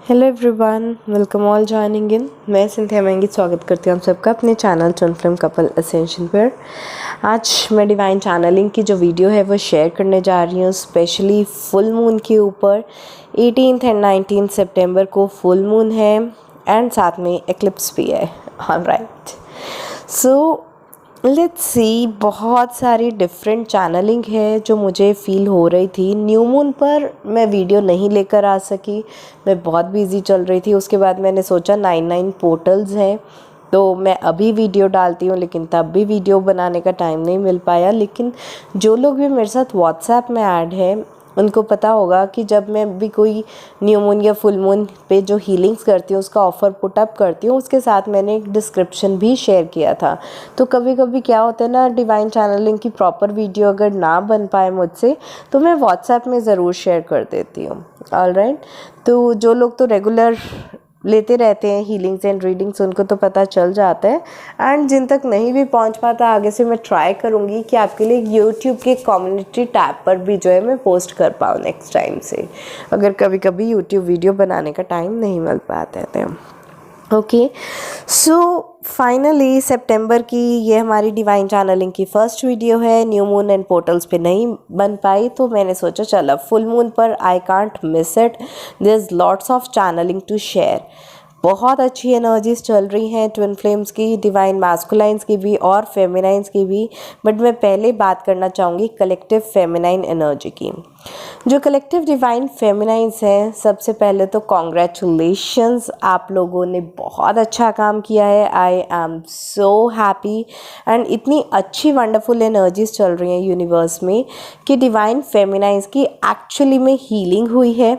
Hello everyone, welcome all joining in. मैं Cynthia महंगी स्वागत करती हूँ आप सबका अपने channel twin flame couple ascension पर। आज मैं डिवाइन चैनलिंग की जो वीडियो है वो शेयर करने जा रही हूँ, स्पेशली फुल मून के ऊपर। 18 एंड 19 सितंबर को फुल मून है एंड साथ में एक्लिप्स भी है। ऑलराइट, सो लेट्स सी, बहुत सारी डिफरेंट चैनलिंग है जो मुझे फ़ील हो रही थी। न्यू मून पर मैं वीडियो नहीं लेकर आ सकी, मैं बहुत बिज़ी चल रही थी। उसके बाद मैंने सोचा 9 पोर्टल्स हैं तो मैं अभी वीडियो डालती हूँ, लेकिन तब भी वीडियो बनाने का टाइम नहीं मिल पाया। लेकिन जो लोग भी मेरे साथ व्हाट्सएप में ऐड है उनको पता होगा कि जब मैं भी कोई न्यू मून या फुल मून पे जो हीलिंग्स करती हूँ उसका ऑफ़र पुट अप करती हूँ, उसके साथ मैंने एक डिस्क्रिप्शन भी शेयर किया था। तो कभी कभी क्या होता है ना, डिवाइन चैनलिंग की प्रॉपर वीडियो अगर ना बन पाए मुझसे तो मैं व्हाट्सएप में ज़रूर शेयर कर देती हूँ। ऑलराइट, तो जो लोग तो रेगुलर लेते रहते हैं हीलिंग्स एंड रीडिंग्स उनको तो पता चल जाता है। एंड जिन तक नहीं भी पहुंच पाता, आगे से मैं ट्राई करूंगी कि आपके लिए यूट्यूब के कम्युनिटी टैब पर भी जो है मैं पोस्ट कर पाऊँ नेक्स्ट टाइम से, अगर कभी कभी यूट्यूब वीडियो बनाने का टाइम नहीं मिल पाते थे। ओके, सो फाइनली सितंबर की ये हमारी डिवाइन चैनलिंग की फर्स्ट वीडियो है। न्यू मून एंड पोर्टल्स पे नहीं बन पाई तो मैंने सोचा चलो फुल मून पर I can't miss it, there is lots of channeling to share. बहुत अच्छी एनर्जीज चल रही हैं ट्विन फ्लेम्स की, डिवाइन मैस्कुलाइंस की भी और फेमिनाइंस की भी। बट मैं पहले बात करना चाहूँगी कलेक्टिव फेमिनाइन एनर्जी की। जो कलेक्टिव डिवाइन फेमिनाइंस हैं, सबसे पहले तो कॉन्ग्रेचुलेशंस, आप लोगों ने बहुत अच्छा काम किया है। I am so happy. And इतनी अच्छी वंडरफुल एनर्जीज चल रही हैं यूनिवर्स में कि डिवाइन फेमिनाइंस की एक्चुअली में हीलिंग हुई है,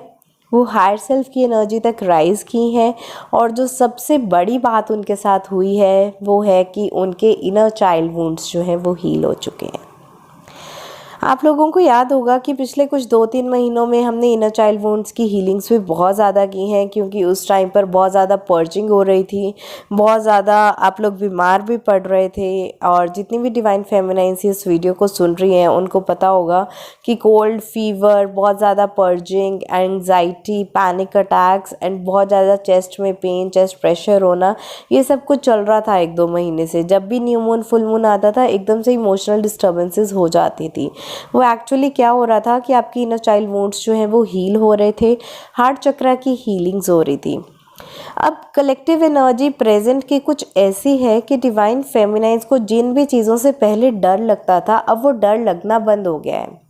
वो हायर सेल्फ की एनर्जी तक राइज की हैं। और जो सबसे बड़ी बात उनके साथ हुई है वो है कि उनके इनर चाइल्ड वुंड्स जो हैं वो हील हो चुके हैं। आप लोगों को याद होगा कि पिछले कुछ 2-3 महीनों में हमने इनर चाइल्ड वुंड्स की हीलिंग्स भी बहुत ज़्यादा की हैं, क्योंकि उस टाइम पर बहुत ज़्यादा पर्जिंग हो रही थी, बहुत ज़्यादा आप लोग बीमार भी पड़ रहे थे। और जितनी भी डिवाइन फेमिनाइंस इस वीडियो को सुन रही हैं उनको पता होगा कि कोल्ड, फीवर, बहुत ज़्यादा purging, anxiety, panic attacks and बहुत ज़्यादा चेस्ट में पेन, चेस्ट प्रेशर होना, ये सब कुछ चल रहा था 1-2 महीने से। जब भी न्यू मून फुल मून आता था एकदम से इमोशनल डिस्टर्बेंसेस हो जाती थी। वो एक्चुअली क्या हो रहा था कि आपकी इनर चाइल्ड वुंड्स जो हैं वो हील हो रहे थे, हार्ट चक्रा की हीलिंग्स हो रही थी। अब कलेक्टिव एनर्जी प्रेजेंट की कुछ ऐसी है कि डिवाइन फेमिनाइंस को जिन भी चीज़ों से पहले डर लगता था अब वो डर लगना बंद हो गया है।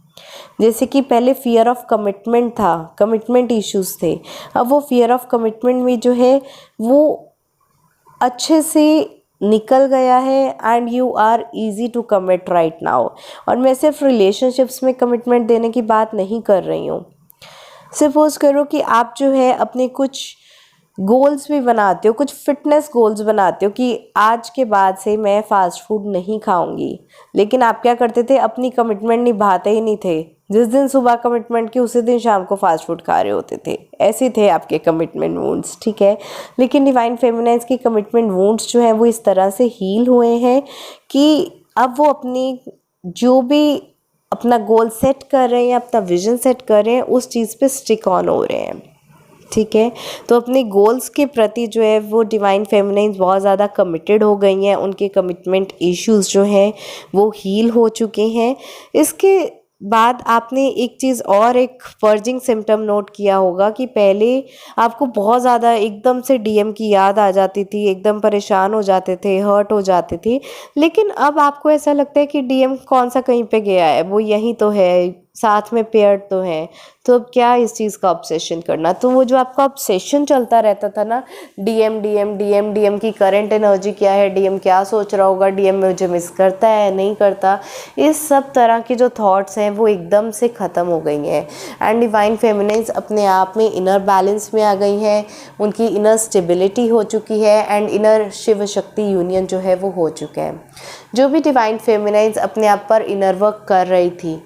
जैसे कि पहले फियर ऑफ कमिटमेंट था, कमिटमेंट इश्यूज थे, अब वो फियर ऑफ कमिटमेंट में जो है वो अच्छे से निकल गया है and you are easy to commit right now. और मैं सिर्फ रिलेशनशिप्स में कमिटमेंट देने की बात नहीं कर रही हूँ। सपोज करो कि आप जो है अपने कुछ गोल्स भी बनाते हो, कुछ फिटनेस गोल्स बनाते हो कि आज के बाद से मैं फास्ट फूड नहीं खाऊंगी, लेकिन आप क्या करते थे, अपनी कमिटमेंट निभाते ही नहीं थे। जिस दिन सुबह कमिटमेंट की उसी दिन शाम को फास्ट फूड खा रहे होते थे। ऐसे थे आपके कमिटमेंट वुंड्स, ठीक है। लेकिन डिवाइन फेमिनाइंस की कमिटमेंट वुंड्स जो हैं वो इस तरह से हील हुए हैं कि अब वो अपनी जो भी अपना गोल सेट कर रहे हैं, अपना विजन सेट कर रहे हैं, उस चीज़ पे स्टिक ऑन हो रहे हैं, ठीक है। तो अपने गोल्स के प्रति जो है वो डिवाइन फेमिनाइंस बहुत ज़्यादा कमिटेड हो गई हैं। उनके कमिटमेंट इश्यूज जो हैं वो हील हो चुके हैं। इसके बाद आपने एक चीज़ और, एक पर्जिंग सिम्टम नोट किया होगा कि पहले आपको बहुत ज़्यादा एकदम से डीएम की याद आ जाती थी, एकदम परेशान हो जाते थे, हर्ट हो जाते थे। लेकिन अब आपको ऐसा लगता है कि डीएम कौन सा कहीं पे गया है, वो यहीं तो है, साथ में पेयर तो है, तो अब क्या इस चीज़ का ऑब्सेशन करना। तो वो जो आपका ऑब्सेशन चलता रहता था ना, डीएम डीएम डीएम डीएम की करंट एनर्जी क्या है, डीएम क्या सोच रहा होगा, डीएम मुझे मिस करता है नहीं करता, इस सब तरह की जो थॉट्स हैं वो एकदम से ख़त्म हो गई हैं। एंड डिवाइन फेमिनाइंस अपने आप में इनर बैलेंस में आ गई हैं, उनकी इनर स्टेबिलिटी हो चुकी है and inner Shiv Shakti union जो है वो हो चुका है। जो भी डिवाइन फेमिनाइंस अपने आप पर इनर वर्क कर रही थी,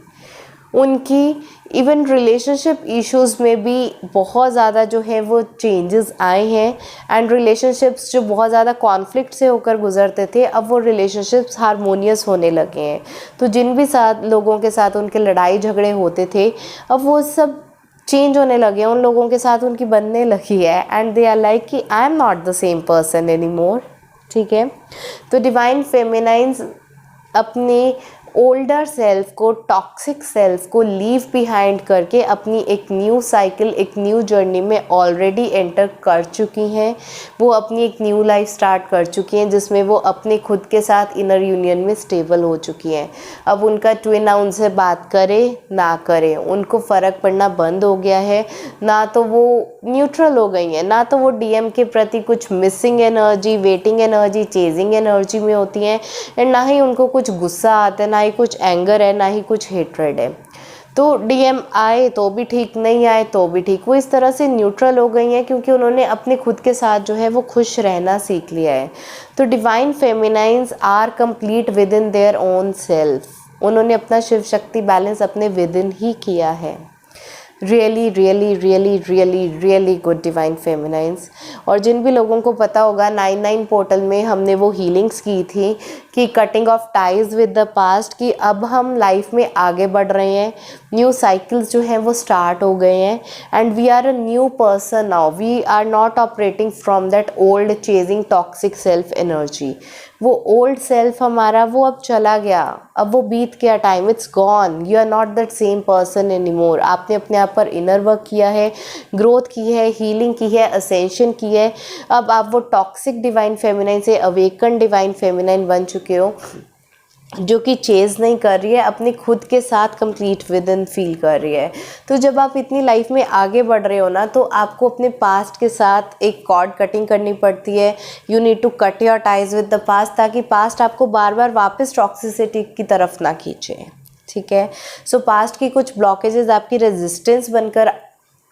उनकी इवन रिलेशनशिप इश्यूज़ में भी बहुत ज़्यादा जो है वो चेंजेस आए हैं। एंड रिलेशनशिप्स जो बहुत ज़्यादा कॉन्फ्लिक्ट से होकर गुजरते थे, अब वो रिलेशनशिप्स हारमोनियस होने लगे हैं। तो जिन भी साथ लोगों के साथ उनके लड़ाई झगड़े होते थे, अब वो सब चेंज होने लगे हैं, उन लोगों के साथ उनकी बनने लगी है, एंड दे आर लाइक कि I am not the same person any more. ठीक है, तो डिवाइन फेमिनाइंस अपने ओल्डर सेल्फ को, टॉक्सिक सेल्फ को लीव बिहाइंड करके अपनी एक न्यू साइकिल, एक न्यू जर्नी में ऑलरेडी एंटर कर चुकी हैं। वो अपनी एक न्यू लाइफ स्टार्ट कर चुकी हैं जिसमें वो अपने खुद के साथ इनर यूनियन में स्टेबल हो चुकी हैं। अब उनका ट्विन उनसे बात करे ना करे, उनको फ़र्क पड़ना बंद हो गया है। ना तो वो न्यूट्रल हो गई हैं, ना तो वो डीएम के प्रति कुछ missing energy, waiting energy, chasing energy में होती हैं, एंड ना ही उनको कुछ गुस्सा आता है, ना ही कुछ एंगर है, ना ही कुछ हेट्रेड है। तो डीएम आए तो भी ठीक, नहीं आए तो भी ठीक, वो इस तरह से न्यूट्रल हो गई हैं क्योंकि उन्होंने अपने खुद के साथ जो है वो खुश रहना सीख लिया है। तो divine feminines are complete within their own self. उन्होंने अपना शिव शक्ति बैलेंस अपने विद इन ही किया है। Really really really really really good divine feminines. और जिन भी लोगों को पता होगा 99 पोर्टल में हमने वो हीलिंग्स की थी कि cutting of ties with the past, कि अब हम लाइफ में आगे बढ़ रहे हैं, न्यू साइकिल्स जो हैं वो स्टार्ट हो गए हैं, and we are a new person now, we are not operating from that old chasing toxic self energy. वो ओल्ड सेल्फ हमारा वो अब चला गया, अब वो बीत गया time, it's gone. You are not that same person anymore. आपने अपने आप पर इनर वर्क किया है, ग्रोथ की है, हीलिंग की है, असेंशन की है। अब आप वो टॉक्सिक डिवाइन फेमिनाइन से अवेकन डिवाइन फेमिनाइन बन चुके हो जो कि चेज़ नहीं कर रही है, अपने खुद के साथ कंप्लीट विद इन फील कर रही है। तो जब आप इतनी लाइफ में आगे बढ़ रहे हो ना, तो आपको अपने पास्ट के साथ एक कॉर्ड कटिंग करनी पड़ती है। You need to cut your ties with the past, ताकि पास्ट आपको बार बार वापस टॉक्सिसिटी की तरफ ना खींचे। ठीक है, सो पास्ट की कुछ ब्लॉकेजेस आपकी रेजिस्टेंस बनकर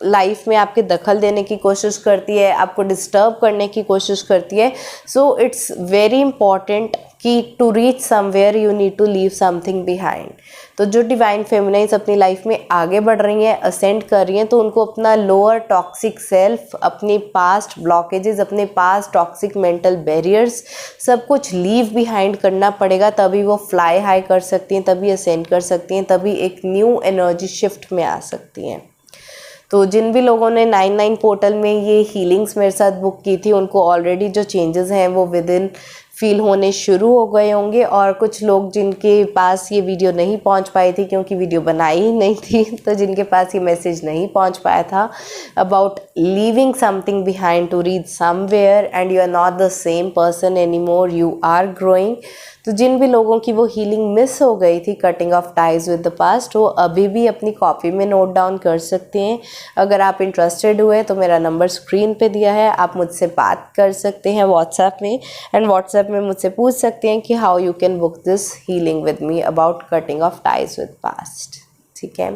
लाइफ में आपके दखल देने की कोशिश करती है, आपको डिस्टर्ब करने की कोशिश करती है। सो इट्स वेरी इंपॉर्टेंट कि to reach somewhere you need to leave something behind. तो जो डिवाइन फेमिनाइंस अपनी लाइफ में आगे बढ़ रही हैं, असेंड कर रही हैं, तो उनको अपना लोअर टॉक्सिक सेल्फ, अपने पास्ट ब्लॉकेजेस, अपने पास्ट टॉक्सिक मेंटल बैरियर्स सब कुछ लीव बिहाइंड करना पड़ेगा। तभी वो फ्लाई हाई कर सकती हैं, तभी असेंड कर सकती हैं, तभी एक न्यू एनर्जी शिफ्ट में आ सकती हैं। तो जिन भी लोगों ने 99 पोर्टल में ये हीलिंग्स मेरे साथ बुक की थी, उनको ऑलरेडी जो चेंजेस हैं वो विद इन फील होने शुरू हो गए होंगे। और कुछ लोग जिनके पास ये वीडियो नहीं पहुंच पाई थी क्योंकि वीडियो बनाई ही नहीं थी, तो जिनके पास ये मैसेज नहीं पहुंच पाया था about leaving something behind to reach somewhere and you are not the same person anymore, you are growing. तो जिन भी लोगों की वो हीलिंग मिस हो गई थी, cutting of ties with the past, वो अभी भी अपनी कॉपी में नोट डाउन कर सकते हैं। अगर आप इंटरेस्टेड हुए तो मेरा नंबर स्क्रीन पे दिया है, आप मुझसे बात कर सकते हैं व्हाट्सएप में, एंड व्हाट्सएप में मुझसे पूछ सकते हैं कि how you can book this healing with me about cutting of ties with past. ठीक है,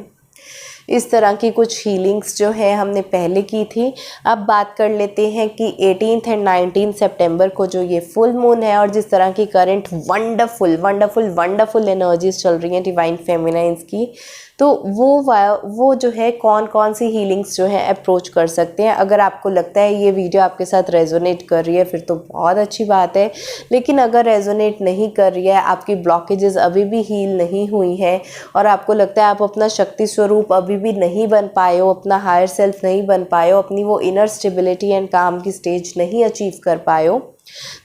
इस तरह की कुछ हीलिंग्स जो है हमने पहले की थी। अब बात कर लेते हैं कि 18 एंड 19 सितंबर को जो ये फुल मून है और जिस तरह की current wonderful wonderful wonderful energies चल रही हैं डिवाइन फेमिनाइंस की, तो वो जो है कौन कौन सी हीलिंग्स जो है अप्रोच कर सकते हैं। अगर आपको लगता है ये वीडियो आपके साथ रेजोनेट कर रही है फिर तो बहुत अच्छी बात है, लेकिन अगर रेजोनेट नहीं कर रही है, आपकी ब्लॉकेजेस अभी भी हील नहीं हुई हैं और आपको लगता है आप अपना शक्ति स्वरूप अभी भी नहीं बन पाए हो, अपना हायर सेल्फ नहीं बन पाए हो, अपनी वो इनर स्टेबिलिटी एंड काम की स्टेज नहीं अचीव कर पाए हो,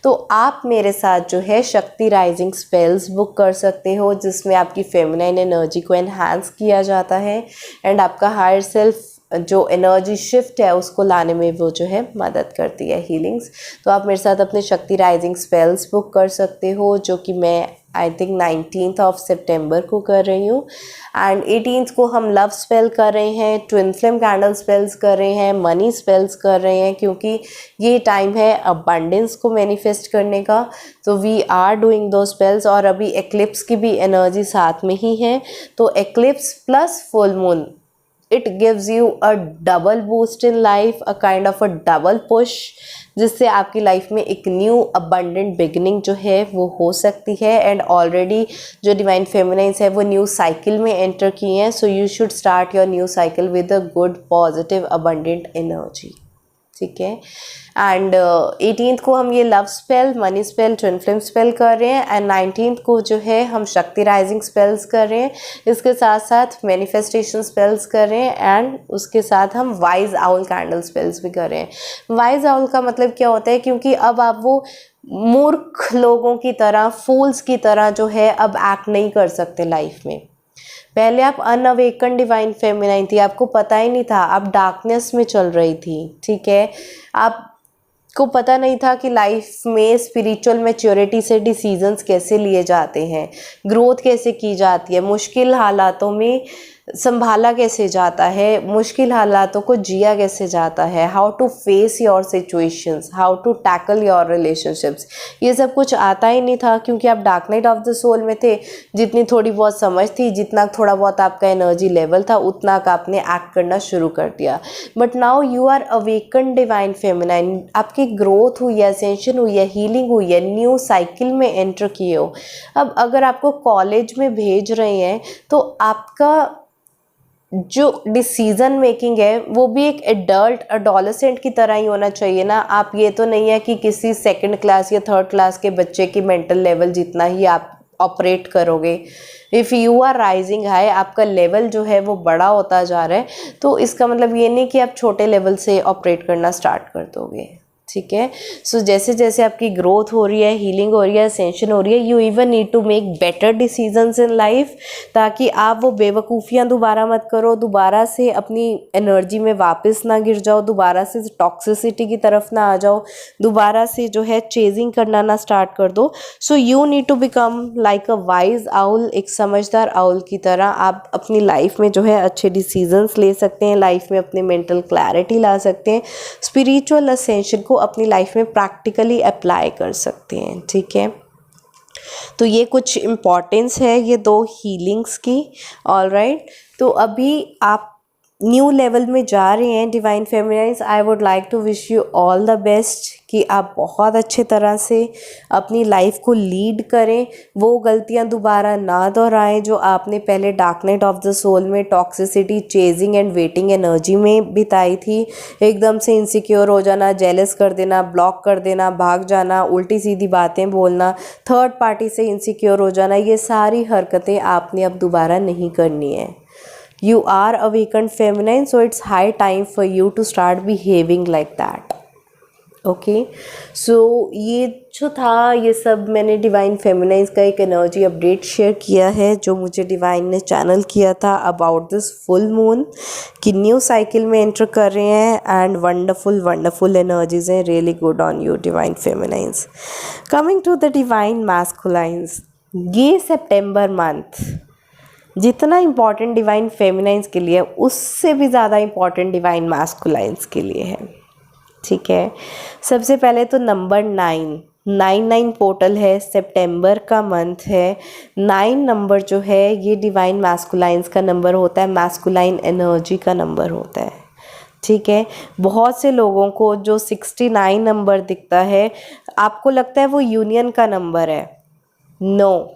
तो आप मेरे साथ जो है शक्ति राइजिंग स्पेल्स बुक कर सकते हो, जिसमें आपकी फेमिनाइन एनर्जी को एनहांस किया जाता है एंड आपका हायर सेल्फ जो एनर्जी शिफ्ट है उसको लाने में वो जो है मदद करती है हीलिंग्स। तो आप मेरे साथ अपने शक्ति राइजिंग स्पेल्स बुक कर सकते हो, जो कि मैं आई थिंक 19 ऑफ सितंबर को कर रही हूँ, एंड 18 को हम लव स्पेल कर रहे हैं, ट्विन फ्लेम कैंडल स्पेल्स कर रहे हैं, मनी स्पेल्स कर रहे हैं, क्योंकि ये टाइम है अबंडेंस को मैनिफेस्ट करने का। तो वी आर डूइंग दो स्पेल्स, और अभी एक्लिप्स की भी एनर्जी साथ में ही है। तो eclipse plus full moon, it gives you a double boost in life, a kind of a double push, जिससे आपकी लाइफ में एक न्यू अबंडेंट बिगिनिंग जो है वो हो सकती है। एंड ऑलरेडी जो डिवाइन फेमिनाइंस है वो न्यू साइकिल में एंटर की हैं, so you should start your new cycle with a good positive abundant energy. ठीक है। एंड 18th को हम ये love spell, money spell, twin flame spell कर रहे हैं। एंड 19th को जो है हम शक्ति राइजिंग स्पेल्स कर रहे हैं, इसके साथ साथ मैनिफेस्टेशन स्पेल्स कर रहे हैं। एंड उसके साथ हम वाइज आउल कैंडल स्पेल्स भी कर रहे हैं। वाइज आउल का मतलब क्या होता है, क्योंकि अब आप वो मूर्ख लोगों की तरह, फूल्स की तरह जो है अब एक्ट नहीं कर सकते लाइफ में। पहले आप अनअवेकन डिवाइन फेमिनाइन थी, आपको पता ही नहीं था, आप डार्कनेस में चल रही थी, ठीक है। आपको पता नहीं था कि लाइफ में स्पिरिचुअल मैच्योरिटी से डिसीजंस कैसे लिए जाते हैं, ग्रोथ कैसे की जाती है, मुश्किल हालातों में संभाला कैसे जाता है, मुश्किल हालातों को जिया कैसे जाता है, how to face your situations, how to tackle your relationships, ये सब कुछ आता ही नहीं था, क्योंकि आप dark night of the soul में थे। जितनी थोड़ी बहुत समझ थी, जितना थोड़ा बहुत आपका एनर्जी लेवल था, उतना का आपने एक्ट करना शुरू कर दिया। But now you are awaken divine feminine, आपकी ग्रोथ हुई है, असेंशन हुई है, हीलिंग हुई है, न्यू साइकिल में एंटर किए हो। अब अगर आपको कॉलेज में भेज रहे हैं तो आपका जो डिसीजन मेकिंग है वो भी एक एडल्ट अडोलेसेंट की तरह ही होना चाहिए ना। आप ये तो नहीं है कि किसी सेकंड क्लास या थर्ड क्लास के बच्चे की मेंटल लेवल जितना ही आप ऑपरेट करोगे। If you are rising high, आपका लेवल जो है वो बड़ा होता जा रहा है, तो इसका मतलब ये नहीं कि आप छोटे लेवल से ऑपरेट करना स्टार्ट कर दोगे, ठीक है। सो जैसे जैसे आपकी ग्रोथ हो रही है, हीलिंग हो रही है, असेंशन हो रही है, you even need to make better decisions in life, ताकि आप वो बेवकूफ़ियाँ दोबारा मत करो, दोबारा से अपनी एनर्जी में वापस ना गिर जाओ, दोबारा से टॉक्सिसिटी की तरफ ना आ जाओ, दोबारा से जो है चेजिंग करना ना स्टार्ट कर दो। So you need to become like a wise owl, एक समझदार आउल की तरह आप अपनी लाइफ में जो है अच्छे डिसीजंस ले सकते हैं, लाइफ में अपनी मेंटल क्लैरिटी ला सकते हैं, स्पिरिचुअल असेंशन को अपनी लाइफ में प्रैक्टिकली अप्लाई कर सकते हैं, ठीक है। तो ये कुछ इम्पॉर्टेंस है ये दो हीलिंग्स की, ऑलराइट। तो अभी आप न्यू लेवल में जा रहे हैं divine feminines. I would like to wish you all the best कि आप बहुत अच्छे तरह से अपनी लाइफ को लीड करें, वो गलतियां दोबारा ना दोहराएं जो आपने पहले dark night of the soul में toxicity, chasing and waiting energy में बिताई थी। एकदम से इनसिक्योर हो जाना, जेलस कर देना, ब्लॉक कर देना, भाग जाना, उल्टी सीधी बातें बोलना, थर्ड पार्टी से इनसिक्योर हो जाना, ये सारी हरकतें आपने अब दोबारा नहीं करनी है। You are awakened feminine, so it's high time for you to start behaving like that. Okay, so ये जो था, ये सब मैंने डिवाइन फेमिनाइन्स का एक एनर्जी अपडेट शेयर किया है जो मुझे डिवाइन ने चैनल किया था अबाउट दिस फुल मून कि न्यू साइकिल में एंटर कर रहे हैं एंड वंडरफुल एनर्जीज हैं। Really good on you divine feminines. Coming to the divine masculines, ये सितंबर मंथ जितना इम्पॉर्टेंट डिवाइन फेमिनाइन्स के लिए, उससे भी ज़्यादा इम्पॉर्टेंट डिवाइन मैस्कुलाइन्स के लिए है, ठीक है। सबसे पहले तो नंबर 9 पोर्टल है, सितंबर का मंथ है। 9 नंबर जो है ये डिवाइन मैस्कुलाइन्स का नंबर होता है, मैस्कुलाइन एनर्जी का नंबर होता है, ठीक है। बहुत से लोगों को जो 69 नंबर दिखता है, आपको लगता है वो यूनियन का नंबर है। नो,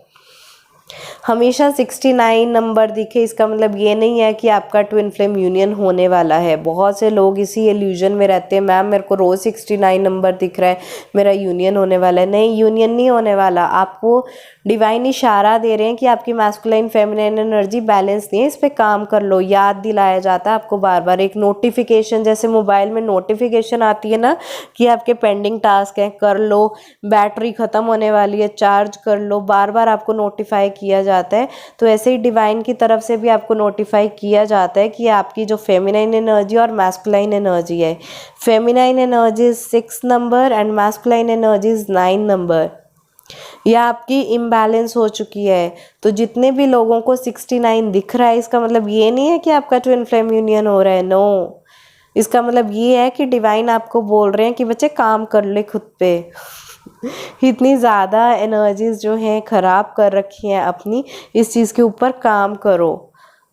हमेशा 69 नंबर दिखे इसका मतलब ये नहीं है कि आपका ट्विन फ्लेम यूनियन होने वाला है। बहुत से लोग इसी इल्यूजन में रहते हैं, मैम मेरे को रोज़ 69 नंबर दिख रहा है, मेरा यूनियन होने वाला है। नहीं, यूनियन नहीं होने वाला। आपको डिवाइन इशारा दे रहे हैं कि आपकी मैस्कुलाइन फेमिनाइन एनर्जी बैलेंस नहीं है, इस पर काम कर लो। याद दिलाया जाता है आपको बार बार, एक नोटिफिकेशन, जैसे मोबाइल में नोटिफिकेशन आती है ना कि आपके पेंडिंग टास्क हैं, कर लो, बैटरी ख़त्म होने वाली है, चार्ज कर लो, बार बार आपको नोटिफाई किया जाता है। तो ऐसे ही डिवाइन की तरफ से भी आपको नोटिफाई किया जाता है कि आपकी जो फेमिनाइन एनर्जी और मैस्कुलाइन एनर्जी है, feminine energy 6 number and masculine energy 9 number, यह आपकी इम्बैलेंस हो चुकी है। तो जितने भी लोगों को 69 दिख रहा है, इसका मतलब ये नहीं है कि आपका ट्विन फ्लेम यूनियन हो रहा है। नो, इसका मतलब ये है कि डिवाइन आपको बोल रहे हैं कि बच्चे काम कर ले खुद पे। इतनी ज़्यादा एनर्जीज जो हैं ख़राब कर रखी हैं अपनी, इस चीज़ के ऊपर काम करो।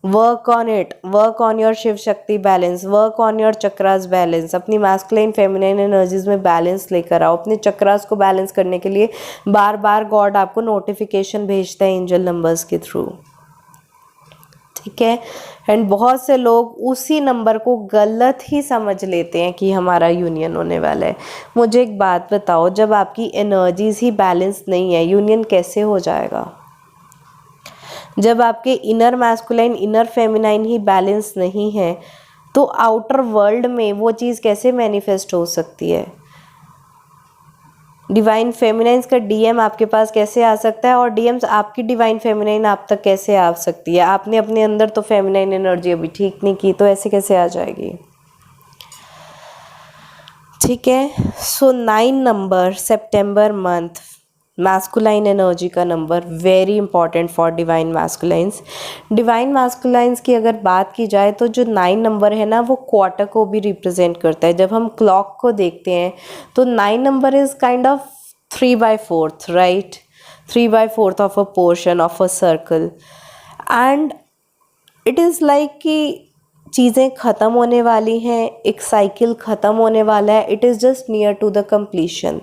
Work on it, work on your Shiv Shakti balance, work on your chakras balance. अपनी मैस्कुलाइन फेमिनाइन एनर्जीज में बैलेंस लेकर आओ। अपने चक्रास को बैलेंस करने के लिए बार बार गॉड आपको नोटिफिकेशन भेजता है एंजल नंबर्स के थ्रू, ठीक है। एंड बहुत से लोग उसी नंबर को गलत ही समझ लेते हैं कि हमारा यूनियन होने वाला है। मुझे एक बात बताओ, जब आपकी एनर्जीज ही बैलेंस नहीं है, यूनियन कैसे हो जाएगा? जब आपके इनर मैस्कुलाइन इनर फेमिनाइन ही बैलेंस नहीं है तो आउटर वर्ल्ड में वो चीज़ कैसे मैनिफेस्ट हो सकती है? डिवाइन फेमिनाइंस का डीएम आपके पास कैसे आ सकता है और डीएम्स आपकी डिवाइन फेमिनाइन आप तक कैसे आ सकती है? आपने अपने अंदर तो फेमिनाइन एनर्जी अभी ठीक नहीं की, तो ऐसे कैसे आ जाएगी? ठीक है। सो 9 नंबर सितंबर मंथ, मैस्कुलाइन एनर्जी का number, very important for divine masculines. Divine masculines की अगर बात की जाए तो जो 9 नंबर है ना, वो क्वार्टर को भी रिप्रेजेंट करता है। जब हम क्लॉक को देखते हैं तो 9 number is kind of 3/4, right? 3/4 of a portion of a circle. And it is like कि चीज़ें ख़त्म होने वाली हैं, एक साइकिल ख़त्म होने वाला है, it is just near to the completion.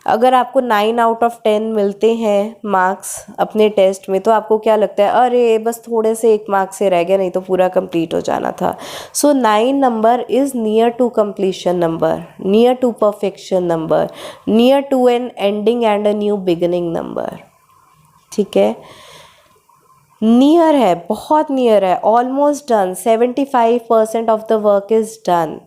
अगर आपको 9/10 मिलते हैं मार्क्स अपने टेस्ट में, तो आपको क्या लगता है? अरे बस थोड़े से 1 मार्क्स से रह गया, नहीं तो पूरा कंप्लीट हो जाना था। So 9 number is near to completion number, near to perfection number, near to an ending and a new beginning number. ठीक है, नियर है, बहुत नियर है, almost done, 75% of the work is done.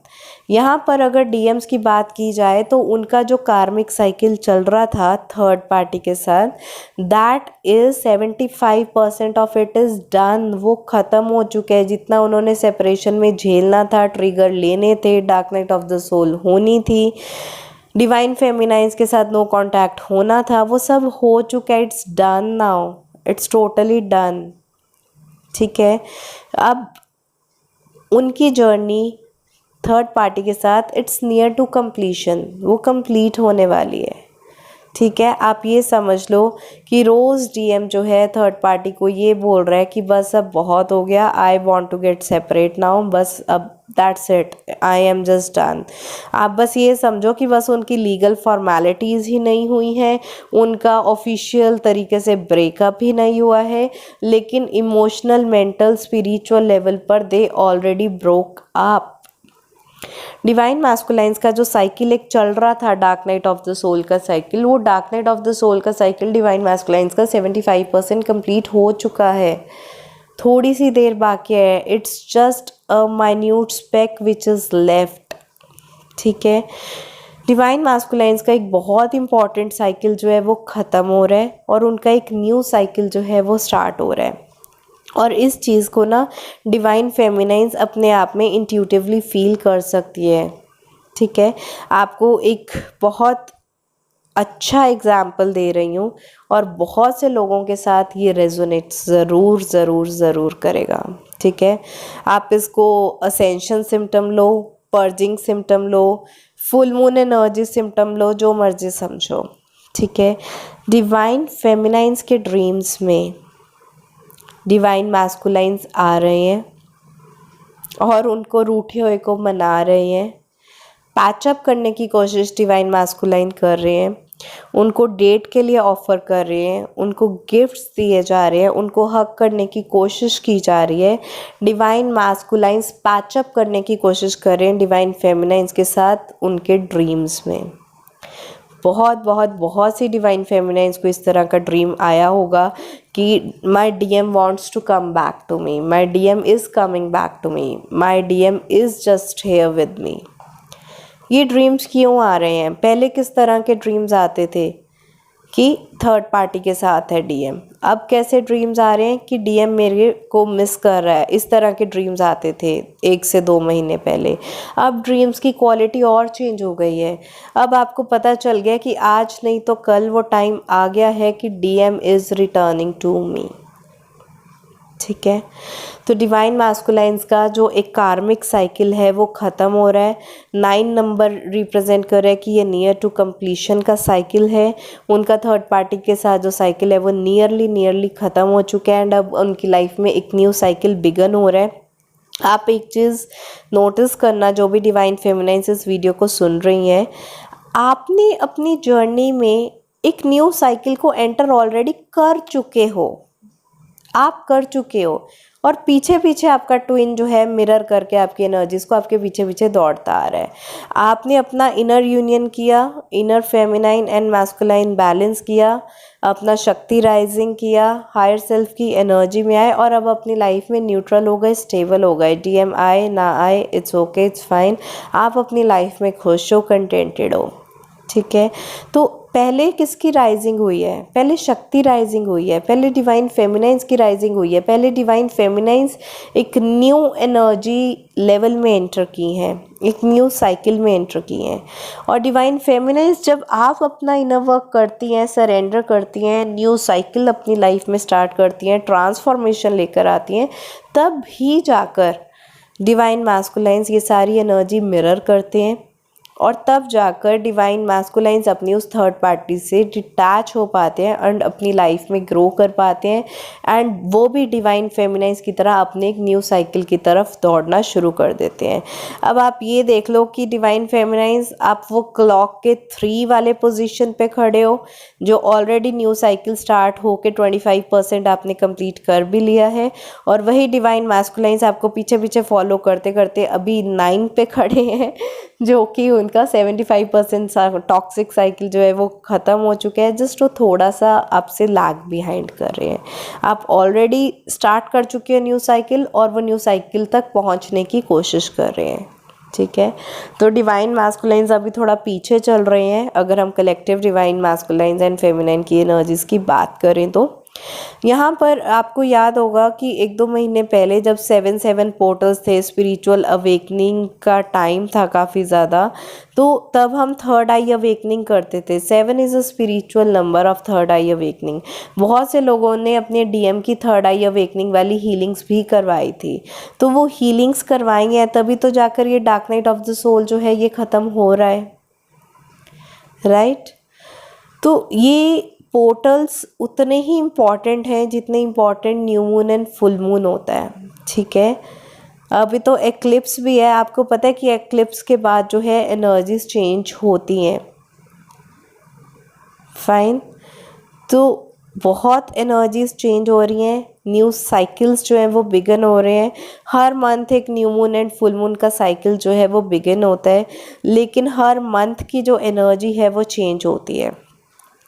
यहाँ पर अगर डीएम्स की बात की जाए तो उनका जो कार्मिक साइकिल चल रहा था थर्ड पार्टी के साथ, that is 75% of it is done. वो ख़त्म हो चुका है। जितना उन्होंने सेपरेशन में झेलना था, ट्रिगर लेने थे, dark night of the soul होनी थी, डिवाइन फेमिनाइंस के साथ नो कॉन्टैक्ट होना था, वो सब हो चुका है। It's done now, it's totally done. ठीक है, अब उनकी जर्नी थर्ड पार्टी के साथ इट्स नियर टू कंप्लीशन, वो कंप्लीट होने वाली है। ठीक है, आप ये समझ लो कि रोज़ डीएम जो है थर्ड पार्टी को ये बोल रहा है कि बस अब बहुत हो गया, I want to get separate now, बस अब that's it, I am just done. आप बस ये समझो कि बस उनकी लीगल फॉर्मेलिटीज़ ही नहीं हुई हैं, उनका ऑफिशियल तरीके से ब्रेकअप ही नहीं हुआ है, लेकिन इमोशनल, मेंटल, स्पिरिचुअल लेवल पर they already broke up. Divine masculines का जो साइकिल एक चल रहा था, dark night of the soul का साइकिल, वो dark night of the soul का साइकिल डिवाइन मैस्कुलाइंस का 75% कंप्लीट हो चुका है। थोड़ी सी देर बाकी है, it's just a minute speck which is left. ठीक है, डिवाइन मैस्कुलाइंस का एक बहुत इंपॉर्टेंट साइकिल जो है वो ख़त्म हो रहा है और उनका एक न्यू साइकिल जो है वो स्टार्ट हो रहा है। और इस चीज़ को ना डिवाइन फेमिनाइंस अपने आप में इंट्यूटिवली फील कर सकती है। ठीक है, आपको एक बहुत अच्छा एग्जाम्पल दे रही हूँ और बहुत से लोगों के साथ ये रेजोनेट ज़रूर ज़रूर ज़रूर करेगा। ठीक है, आप इसको असेंशन सिम्टम लो, पर्जिंग सिम्टम लो, फुल मून एनर्जी सिम्टम लो, जो मर्जी समझो। ठीक है, डिवाइन फेमिनाइंस के ड्रीम्स में डिवाइन मैस्कुलाइंस आ रहे हैं और उनको रूठे हुए को मना रहे हैं, पैचअप करने की कोशिश डिवाइन मैस्कुलाइन कर रहे हैं, उनको डेट के लिए ऑफ़र कर रहे हैं, उनको गिफ्ट्स दिए जा रहे हैं, उनको हक करने की कोशिश की जा रही है। डिवाइन मैस्कुलाइंस पैचअप करने की कोशिश कर रहे हैं डिवाइन फेमिनाइंस के साथ उनके ड्रीम्स में। बहुत बहुत बहुत सी डिवाइन फेमिनाइंस को इस तरह का ड्रीम आया होगा कि my DM wants to come back to me, my DM is coming back to me, my DM is just here with me. ये ड्रीम्स क्यों आ रहे हैं? पहले किस तरह के ड्रीम्स आते थे कि थर्ड पार्टी के साथ है डीएम, अब कैसे ड्रीम्स आ रहे हैं कि डीएम मेरे को मिस कर रहा है? इस तरह के ड्रीम्स आते थे 1 से 2 महीने पहले। अब ड्रीम्स की क्वालिटी और चेंज हो गई है। अब आपको पता चल गया कि आज नहीं तो कल वो टाइम आ गया है कि DM is returning to me. ठीक है, तो डिवाइन मैस्कुलाइंस का जो एक कार्मिक साइकिल है वो ख़त्म हो रहा है। 9 नंबर रिप्रेजेंट कर रहा है कि ये नियर टू कंप्लीशन का साइकिल है। उनका थर्ड पार्टी के साथ जो साइकिल है वो नियरली ख़त्म हो चुका है एंड अब उनकी लाइफ में एक न्यू साइकिल बिगन हो रहा है। आप एक चीज़ नोटिस करना, जो भी डिवाइन फेमिनाइंस इस वीडियो को सुन रही हैं, आपने अपनी जर्नी में एक न्यू साइकिल को एंटर ऑलरेडी कर चुके हो, आप कर चुके हो। और पीछे पीछे आपका ट्विन जो है मिरर करके आपकी एनर्जीज को आपके पीछे पीछे दौड़ता आ रहा है। आपने अपना इनर यूनियन किया, inner feminine and masculine balance किया, अपना शक्ति राइजिंग किया, हायर सेल्फ की एनर्जी में आए और अब अपनी लाइफ में न्यूट्रल हो गए, स्टेबल हो गए। डीएम आए ना आए, इट्स ओके, इट्स फाइन, आप अपनी लाइफ में खुश हो, कंटेंटेड हो। ठीक है, तो पहले किसकी राइजिंग हुई है? पहले शक्ति राइजिंग हुई है, पहले डिवाइन फेमिनाइंस की राइजिंग हुई है। पहले डिवाइन फेमिनाइंस एक न्यू एनर्जी लेवल में एंटर की हैं, एक न्यू साइकिल में एंटर की हैं। और डिवाइन फेमिनाइंस जब आप अपना इनर वर्क करती हैं, सरेंडर करती हैं, न्यू साइकिल अपनी लाइफ में स्टार्ट करती हैं, ट्रांसफॉर्मेशन लेकर आती हैं, तब ही जाकर डिवाइन मैस्कुलाइंस ये सारी एनर्जी मिरर करते हैं और तब जाकर डिवाइन मैस्कुलाइंस अपनी उस थर्ड पार्टी से डिटैच हो पाते हैं एंड अपनी लाइफ में ग्रो कर पाते हैं एंड वो भी डिवाइन फेमिनाइंस की तरह अपने एक न्यू साइकिल की तरफ दौड़ना शुरू कर देते हैं। अब आप ये देख लो कि डिवाइन फेमिनाइंस आप वो क्लॉक के 3 वाले पोजीशन पे खड़े हो जो ऑलरेडी न्यू साइकिल स्टार्ट होके 25% आपने कंप्लीट कर भी लिया है, और वही डिवाइन मैस्कुलाइंस आपको पीछे पीछे फॉलो करते करते अभी 9 पे खड़े हैं, जो कि उनका 75% टॉक्सिक साइकिल जो है वो ख़त्म हो चुका है। जस्ट वो थोड़ा सा आपसे लैग बिहाइंड कर रहे हैं। आप ऑलरेडी स्टार्ट कर चुके हैं न्यू साइकिल और वो न्यू साइकिल तक पहुंचने की कोशिश कर रहे हैं। ठीक है, तो डिवाइन मैस्कुलाइंस अभी थोड़ा पीछे चल रहे हैं अगर हम collective divine masculines and feminine की एनर्जीज की बात करें तो। यहाँ पर आपको याद होगा कि 1-2 महीने पहले जब 7 पोर्टल्स थे, स्पिरिचुअल अवेकनिंग का टाइम था काफ़ी ज़्यादा, तो तब हम थर्ड आई अवेकनिंग करते थे। 7 is a spiritual number of third I awakening. बहुत से लोगों ने अपने डीएम की थर्ड आई अवेकनिंग वाली हीलिंग्स भी करवाई थी, तो वो हीलिंग्स करवाई हैं तभी तो जाकर ये dark night of the soul जो है ये ख़त्म हो रहा है, राइट। तो ये पोर्टल्स उतने ही इम्पॉर्टेंट हैं जितने important new moon and full moon होता है। ठीक है, अभी तो एक्लिप्स भी है, आपको पता है कि एक्लिप्स के बाद जो है एनर्जीज चेंज होती हैं। फाइन, तो बहुत एनर्जीज चेंज हो रही हैं, न्यू साइकिल्स जो हैं वो बिगन हो रहे हैं। हर मंथ एक new moon and full moon का साइकिल जो है वो बिगन होता है, लेकिन हर मंथ की जो एनर्जी है वो चेंज होती है।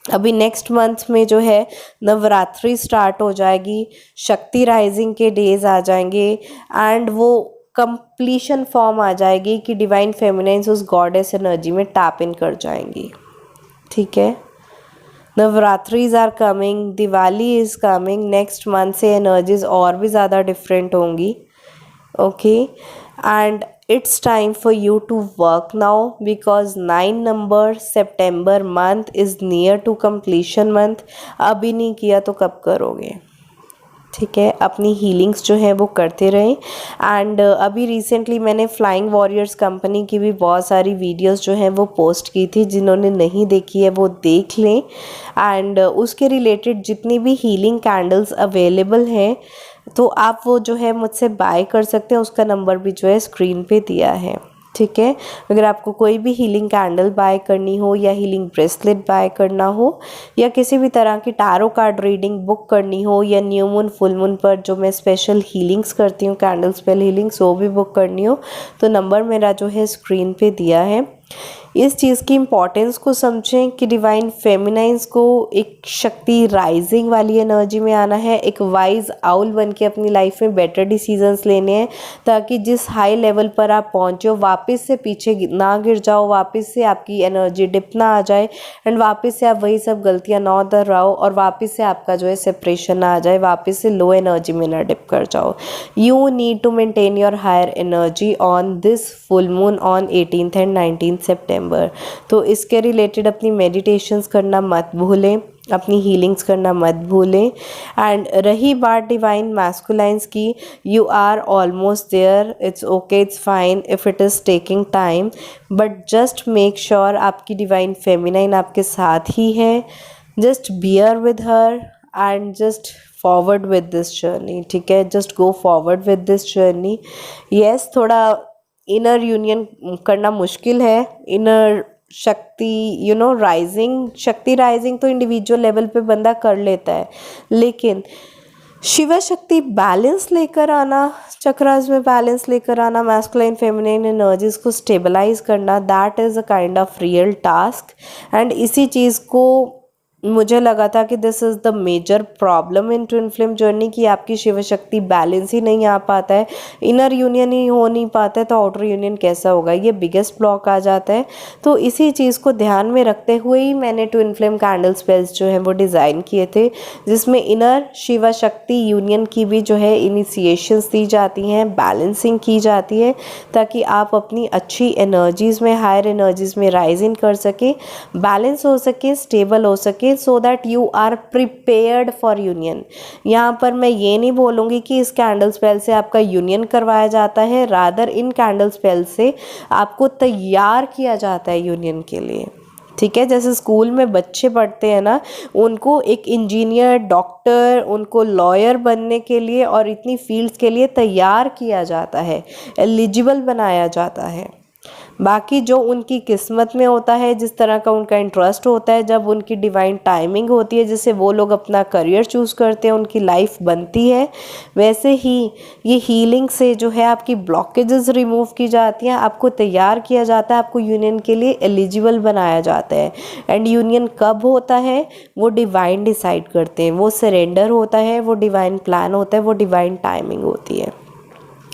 अभी नेक्स्ट मंथ में जो है नवरात्रि स्टार्ट हो जाएगी, शक्ति राइजिंग के डेज आ जाएंगे एंड वो कंप्लीशन फॉर्म आ जाएगी कि डिवाइन फेमिनाइंस उस गॉडेस एनर्जी में टैप इन कर जाएंगी। ठीक है, Navratris are coming, Diwali is coming, next month से एनर्जीज और भी ज़्यादा डिफरेंट होंगी। Okay, and it's time for you to work now because 9 number September month is near to completion month। अभी नहीं किया तो कब करोगे? ठीक है, अपनी हीलिंग्स जो है वो करते रहें। एंड अभी रिसेंटली मैंने फ्लाइंग वॉरियर्स कंपनी की भी बहुत सारी वीडियोस जो हैं वो पोस्ट की थी, जिन्होंने नहीं देखी है वो देख लें। एंड उसके रिलेटेड जितनी भी हीलिंग कैंडल्स अवेलेबल हैं तो आप वो जो है मुझसे बाय कर सकते हैं, उसका नंबर भी जो है स्क्रीन पे दिया है। ठीक है, अगर आपको कोई भी हीलिंग कैंडल बाय करनी हो या हीलिंग ब्रेसलेट बाय करना हो या किसी भी तरह की टैरो कार्ड रीडिंग बुक करनी हो या न्यू मून फुल मून पर जो मैं स्पेशल हीलिंग्स करती हूँ, कैंडल स्पेल हीलिंग्स, वो भी बुक करनी हो तो नंबर मेरा जो है स्क्रीन पे दिया है। इस चीज़ की इम्पॉर्टेंस को समझें कि डिवाइन फेमिनाइंस को एक शक्ति राइजिंग वाली एनर्जी में आना है, एक वाइज आउल बन के अपनी लाइफ में बेटर डिसीजंस लेने हैं ताकि जिस हाई लेवल पर आप पहुँचे हो वापस से पीछे ना गिर जाओ, वापस से आपकी एनर्जी डिप ना आ जाए एंड वापस से आप वही सब गलतियाँ ना दोहराओ और वापस से आपका जो है सेपरेशन ना आ जाए, वापस से लो एनर्जी में ना डिप कर जाओ। You need to maintain your higher energy on this full moon on 18th and 19th September. तो इसके रिलेटेड अपनी मेडिटेशंस करना मत भूलें, अपनी हीलिंग्स करना मत भूलें। एंड रही बात डिवाइन मैस्कुलाइंस की, you are almost there, it's okay, it's fine if it is taking time, but just make sure आपकी डिवाइन फेमिनाइन आपके साथ ही है। Just bear with her and just forward with this journey. ठीक है, just go forward with this journey. Yes, थोड़ा inner union करना मुश्किल है, इनर शक्ति राइजिंग, शक्ति राइजिंग तो इंडिविजुअल लेवल पे बंदा कर लेता है, लेकिन शिवा शक्ति बैलेंस लेकर आना, चक्रास में बैलेंस लेकर आना, मैस्कुलाइन फेमिनिन एनर्जीज को स्टेबलाइज करना, that is a kind of real task. And इसी चीज़ को मुझे लगा था कि this is the major problem in twin flame journey, कि आपकी शिव शक्ति बैलेंस ही नहीं आ पाता है, इनर यूनियन ही हो नहीं पाता है, तो आउटर यूनियन कैसा होगा, ये बिगेस्ट ब्लॉक आ जाता है। तो इसी चीज़ को ध्यान में रखते हुए ही मैंने ट्विन फ्लेम कैंडल स्पेल्स जो हैं वो डिज़ाइन किए थे, जिसमें इनर शिवा शक्ति यूनियन की भी जो है इनिशिएशंस दी जाती हैं, बैलेंसिंग की जाती है, ताकि आप अपनी अच्छी एनर्जीज़ में, हायर एनर्जीज़ में राइज इन कर सकें, बैलेंस हो सके, स्टेबल हो सके, so that you are prepared for union. यहाँ पर मैं ये नहीं बोलूँगी कि इस कैंडल स्पेल से आपका यूनियन करवाया जाता है, रादर इन कैंडल स्पेल से आपको तैयार किया जाता है यूनियन के लिए। ठीक है, जैसे स्कूल में बच्चे पढ़ते हैं ना, उनको एक इंजीनियर, डॉक्टर, उनको लॉयर बनने के लिए और इतनी फील्ड्स के लिए तैयार किया जाता है, एलिजिबल बनाया जाता है। बाकी जो उनकी किस्मत में होता है, जिस तरह का उनका इंटरेस्ट होता है, जब उनकी डिवाइन टाइमिंग होती है, जिससे वो लोग अपना करियर चूज़ करते हैं, उनकी लाइफ बनती है, वैसे ही ये हीलिंग से जो है आपकी ब्लॉकेजेस रिमूव की जाती हैं, आपको तैयार किया जाता है, आपको यूनियन के लिए एलिजिबल बनाया जाता है। एंड यूनियन कब होता है वो डिवाइन डिसाइड करते हैं, वो सरेंडर होता है, वो डिवाइन प्लान होता है, वो डिवाइन टाइमिंग होती है।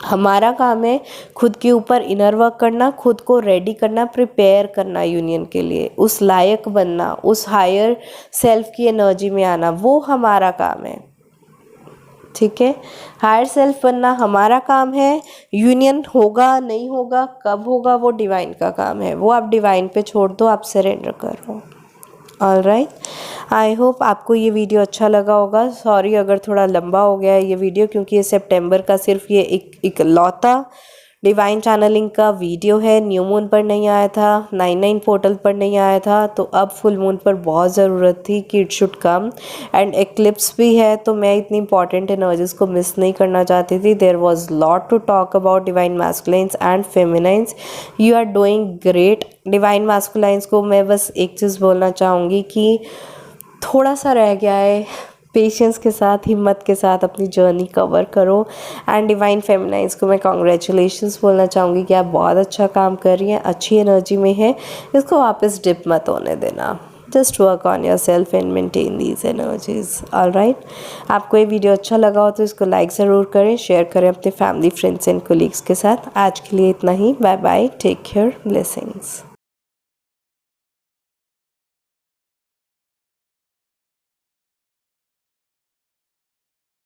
हमारा काम है खुद के ऊपर इनर वर्क करना, खुद को रेडी करना, प्रिपेयर करना यूनियन के लिए, उस लायक बनना, उस हायर सेल्फ की एनर्जी में आना, वो हमारा काम है। ठीक है, हायर सेल्फ बनना हमारा काम है। यूनियन होगा नहीं होगा, कब होगा, वो डिवाइन का काम है, वो आप डिवाइन पे छोड़ दो, आप सरेंडर करो। ऑल राइट, आई होप आपको ये वीडियो अच्छा लगा होगा। सॉरी अगर थोड़ा लंबा हो गया है ये वीडियो, क्योंकि ये सितंबर का सिर्फ ये इकलौता डिवाइन चैनलिंग का वीडियो है। न्यू मून पर नहीं आया था, 99 पोर्टल पर नहीं आया था, तो अब फुल मून पर बहुत ज़रूरत थी कि it should come. And eclipse भी है, तो मैं इतनी इंपॉर्टेंट एनर्जीज को मिस नहीं करना चाहती थी। There was lot to talk about divine masculines and feminines. You are doing great. Divine masculines को मैं बस एक चीज़ बोलना चाहूँगी कि थोड़ा सा रह गया है, पेशेंस के साथ, हिम्मत के साथ अपनी जर्नी कवर करो। एंड डिवाइन फेमिनाइंस को मैं कॉन्ग्रेचुलेशंस बोलना चाहूँगी कि आप बहुत अच्छा काम कर रही हैं, अच्छी एनर्जी में है, इसको वापस डिप मत होने देना। Just work on your self and maintain these energies. All right, आपको ये वीडियो अच्छा लगा हो तो इसको लाइक ज़रूर करें, शेयर करें अपने फैमिली, फ्रेंड्स एंड कोलीग्स के साथ। आज के लिए इतना ही, bye bye, take care, blessings.